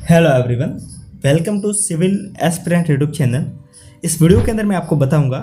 Hello everyone, welcome to civil aspirant YouTube channel. इस video के अंदर मैं आपको बताऊंगा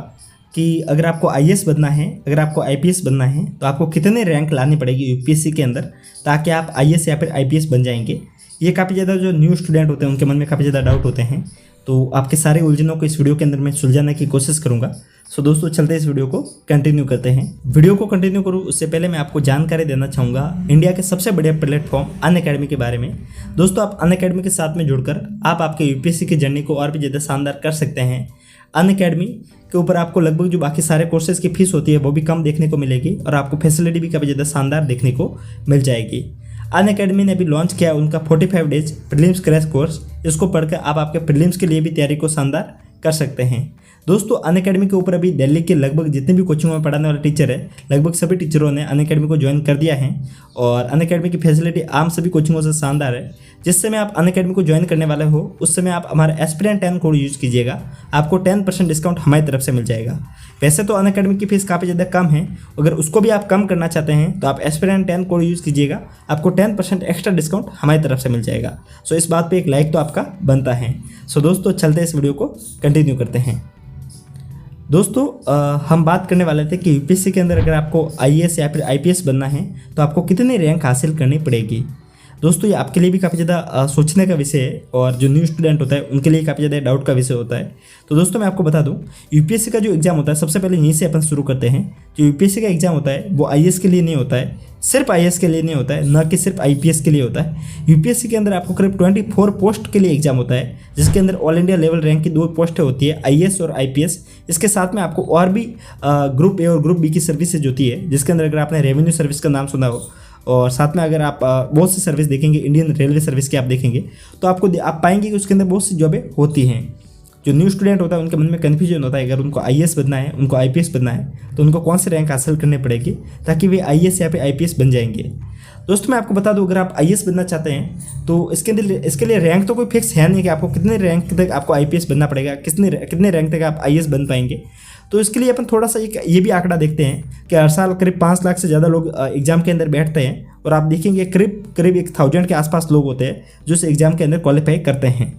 कि अगर आपको आईएएस बनना है, अगर आपको आईपीएस बनना है तो आपको कितने रैंक लानी पड़ेगी यूपीएससी के अंदर ताकि आप आईएएस या फिर आईपीएस बन जाएंगे। ये काफ़ी ज़्यादा जो न्यू स्टूडेंट होते हैं उनके मन में काफ़ी ज़्यादा डाउट होते हैं, तो आपके सारे उलझनों को इस वीडियो के अंदर मैं सुलझाने की कोशिश करूँगा। सो दोस्तों चलते इस वीडियो को कंटिन्यू करते हैं। वीडियो को कंटिन्यू करूँ उससे पहले मैं आपको जानकारी देना चाहूँगा इंडिया के सबसे बड़े प्लेटफॉर्म अनअकैडमी के बारे में। दोस्तों आप अनअकैडमी के साथ में जुड़कर आप आपके यूपीएससी की जर्नी को और भी ज़्यादा शानदार कर सकते हैं। अनअकैडमी के ऊपर आपको लगभग जो बाकी सारे कोर्सेज की फीस होती है वो भी कम देखने को मिलेगी और आपको फैसिलिटी भी काफ़ी ज़्यादा शानदार देखने को मिल जाएगी। अनअकैडमी ने अभी लॉन्च किया उनका 45 डेज प्रीलिम्स क्रैश कोर्स। इसको पढ़कर आप आपके प्रीलिम्स के लिए भी तैयारी को शानदार कर सकते हैं। दोस्तों अनअकैडमी के ऊपर अभी दिल्ली के लगभग जितने भी कोचिंगों में पढ़ाने वाले टीचर है, लगभग सभी टीचरों ने अनअकैडमी को ज्वाइन कर दिया है और अनअकैडमी की फैसिलिटी आम सभी कोचिंगों से शानदार है। जिस समय आप अनअकैडमी को ज्वाइन करने वाले हो उस समय आप हमारा एस्पिरेंट 10 कोड यूज़ कीजिएगा, आपको 10% डिस्काउंट हमारी तरफ से मिल जाएगा। वैसे तो अनअकैडमी की फीस काफ़ी ज़्यादा कम है, अगर उसको भी आप कम करना चाहते हैं तो आप एस्पिरेंट 10 कोड यूज़ कीजिएगा, आपको 10% एक्स्ट्रा डिस्काउंट हमारी तरफ से मिल जाएगा। सो इस बात पर एक लाइक तो आपका बनता है। सो दोस्तों चलते इस वीडियो को कंटिन्यू करते हैं। दोस्तों हम बात करने वाले थे कि यूपीएससी के अंदर अगर आपको आईएएस या फिर आईपीएस बनना है तो आपको कितनी रैंक हासिल करनी पड़ेगी। दोस्तों ये आपके लिए भी काफ़ी ज़्यादा सोचने का विषय है और जो न्यू स्टूडेंट होता है उनके लिए काफ़ी ज़्यादा डाउट का विषय होता है। तो दोस्तों मैं आपको बता दूं यूपीएससी का जो एग्ज़ाम होता है सबसे पहले यहीं से अपन शुरू करते हैं। जो यूपीएससी का एग्ज़ाम होता है वो आईएएस के लिए नहीं होता है, सिर्फ आईएएस के लिए नहीं होता है, न कि सिर्फ आईपीएस के लिए होता है। यूपीएससी के अंदर आपको करीब 24 पोस्ट के लिए एग्जाम होता है, जिसके अंदर ऑल इंडिया लेवल रैंक की 2 पोस्टें होती है, आईएएस और आईपीएस। इसके साथ में आपको और भी ग्रुप ए और ग्रुप बी की सर्विसेज होती है, जिसके अंदर अगर आपने रेवेन्यू सर्विस का नाम सुना हो और साथ में अगर आप बहुत सी सर्विस देखेंगे, इंडियन रेलवे सर्विस की आप देखेंगे तो आप पाएंगे कि उसके अंदर बहुत सी जॉबें होती हैं। जो न्यू स्टूडेंट होता है उनके मन में कन्फ्यूजन होता है, अगर उनको आईएएस बनना है, उनको आईपीएस बनना है तो उनको कौन सी रैंक हासिल करनी पड़ेगी ताकि वे आईएएस या फिर आईपीएस बन जाएंगे। दोस्तों मैं आपको बता दूं अगर आप आईएएस बनना चाहते हैं तो इसके लिए रैंक तो कोई फिक्स है नहीं कि आपको कितने रैंक तक आपको आईपीएस बनना पड़ेगा, कितने रैंक तक आप आईएएस बन पाएंगे। तो इसके लिए अपन थोड़ा सा ये भी आंकड़ा देखते हैं कि हर साल करीब 5 लाख से ज़्यादा लोग एग्जाम के अंदर बैठते हैं और आप देखेंगे करीब 1000 के आसपास लोग होते हैं जो इस एग्ज़ाम के अंदर क्वालिफाई करते हैं।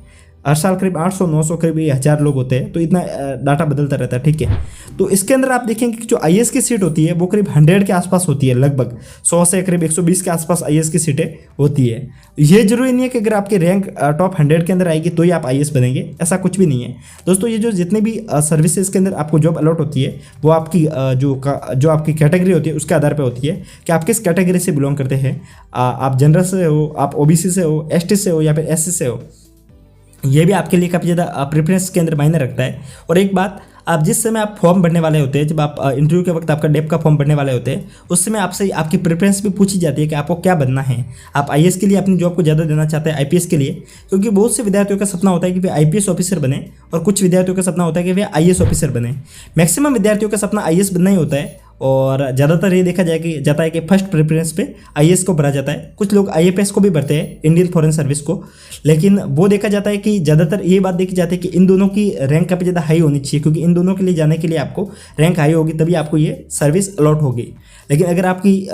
हर साल करीब 800 900 करीब 1000 लोग होते हैं, तो इतना डाटा बदलता रहता है, ठीक है। तो इसके अंदर आप देखेंगे कि जो आईएएस की सीट होती है वो करीब 100 के आसपास होती है, लगभग 100 से करीब 120 के आसपास आईएएस की सीटें होती है। ये जरूरी नहीं है कि अगर आपकी रैंक टॉप 100 के अंदर आएगी तो ही आप आईएएस बनेंगे, ऐसा कुछ भी नहीं है। दोस्तों ये जो जितनी भी सर्विसेज के अंदर आपको जॉब अलॉट होती है वो आपकी जो आपकी कैटेगरी होती है उसके आधार पर होती है कि आप किस कैटेगरी से बिलोंग करते हैं। आप जनरल से हो, आप ओबीसी से हो, एसटी से हो या फिर एससी से हो, ये भी आपके लिए काफ़ी ज़्यादा प्रेफरेंस के अंदर मायने रखता है। और एक बात, आप जिस समय आप फॉर्म भरने वाले होते हैं, जब आप इंटरव्यू के वक्त आपका डेप का फॉर्म भरने वाले होते हैं, उस समय आपसे आपकी प्रेफरेंस भी पूछी जाती है कि आपको क्या बनना है। आप आईएएस के लिए अपनी जॉब को ज़्यादा देना चाहते हैं आईपीएस के लिए, क्योंकि बहुत से विद्यार्थियों का सपना होता है कि वे आईपीएस ऑफिसर बने और कुछ विद्यार्थियों का सपना होता है कि वे आईएएस ऑफिसर बने। मैक्सिमम विद्यार्थियों का सपना आईएएस बनना ही होता है और ज़्यादातर ये देखा जाता है कि फर्स्ट प्रेफरेंस पे आईएएस को भरा जाता है। कुछ लोग आईएफएस को भी भरते हैं, इंडियन फॉरेन सर्विस को, लेकिन वो देखा जाता है कि ज़्यादातर ये बात देखी जाती है कि इन दोनों की रैंक काफ़ी ज़्यादा हाई होनी चाहिए, क्योंकि इन दोनों के लिए जाने के लिए आपको रैंक हाई होगी तभी आपको ये सर्विस अलॉट होगी। लेकिन अगर आपकी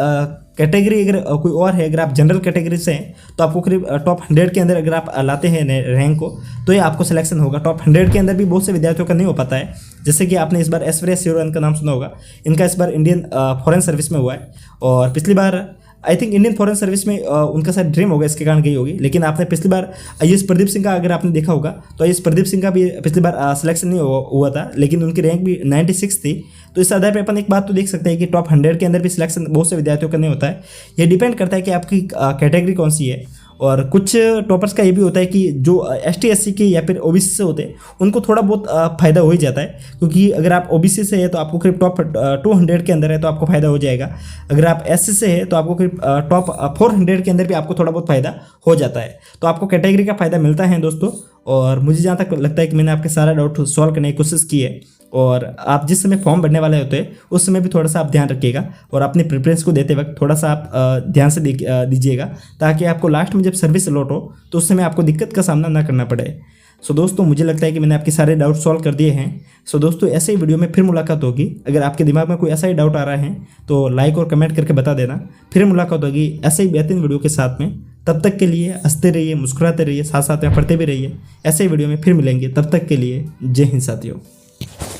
कैटेगरी अगर कोई और है, अगर आप जनरल कैटेगरी से हैं तो आपको करीब टॉप 100 के अंदर अगर आप लाते हैं रैंक को तो ये आपको सिलेक्शन होगा। टॉप 100 के अंदर भी बहुत से विद्यार्थियों का नहीं हो पाता है, जैसे कि आपने इस बार एस्पिरेंट का नाम सुना होगा, इनका इस बार इंडियन फॉरेन सर्विस में हुआ है और पिछली बार I think Indian foreign service में उनका शायद ड्रीम होगा, इसके कारण गई होगी। लेकिन आपने पिछली बार आईएएस प्रदीप सिंह का अगर आपने देखा होगा तो आईएएस प्रदीप सिंह का भी पिछली बार सिलेक्शन नहीं हुआ था, लेकिन उनकी रैंक भी 96 थी। तो इस आधार पर अपन एक बात तो देख सकते हैं कि टॉप 100 के अंदर भी सिलेक्शन बहुत से विद्यार्थियों का नहीं होता है। ये डिपेंड करता है कि आपकी कैटेगरी कौन सी है। और कुछ टॉपर्स का ये भी होता है कि जो एसटी एससी के या फिर ओबीसी से होते हैं उनको थोड़ा बहुत फ़ायदा हो ही जाता है, क्योंकि अगर आप ओबीसी से है तो आपको करीब टॉप 200 के अंदर है तो आपको फ़ायदा हो जाएगा। अगर आप एससी से है तो आपको करीब टॉप 400 के अंदर भी आपको थोड़ा बहुत फ़ायदा हो जाता है। तो आपको कैटेगरी का फ़ायदा मिलता है दोस्तों। और मुझे जहाँ तक लगता है कि मैंने आपके सारा डाउट सॉल्व करने की कोशिश की है। और आप जिस समय फॉर्म भरने वाले होते हैं उस समय भी थोड़ा सा आप ध्यान रखिएगा और अपनी प्रेफरेंस को देते वक्त थोड़ा सा आप ध्यान से दीजिएगा, ताकि आपको लास्ट में जब सर्विस अलॉट हो तो उस समय आपको दिक्कत का सामना ना करना पड़े। सो दोस्तों मुझे लगता है कि मैंने आपके सारे डाउट सॉल्व कर दिए हैं। सो दोस्तों ऐसे ही वीडियो में फिर मुलाकात होगी। अगर आपके दिमाग में कोई ऐसा ही डाउट आ रहा है तो लाइक और कमेंट करके बता देना। फिर मुलाकात होगी ऐसे ही बेहतरीन वीडियो के साथ में। तब तक के लिए हंसते रहिए, मुस्कुराते रहिए, साथ साथ में पढ़ते भी रहिए। ऐसे वीडियो में फिर मिलेंगे, तब तक के लिए जय हिंद साथियों।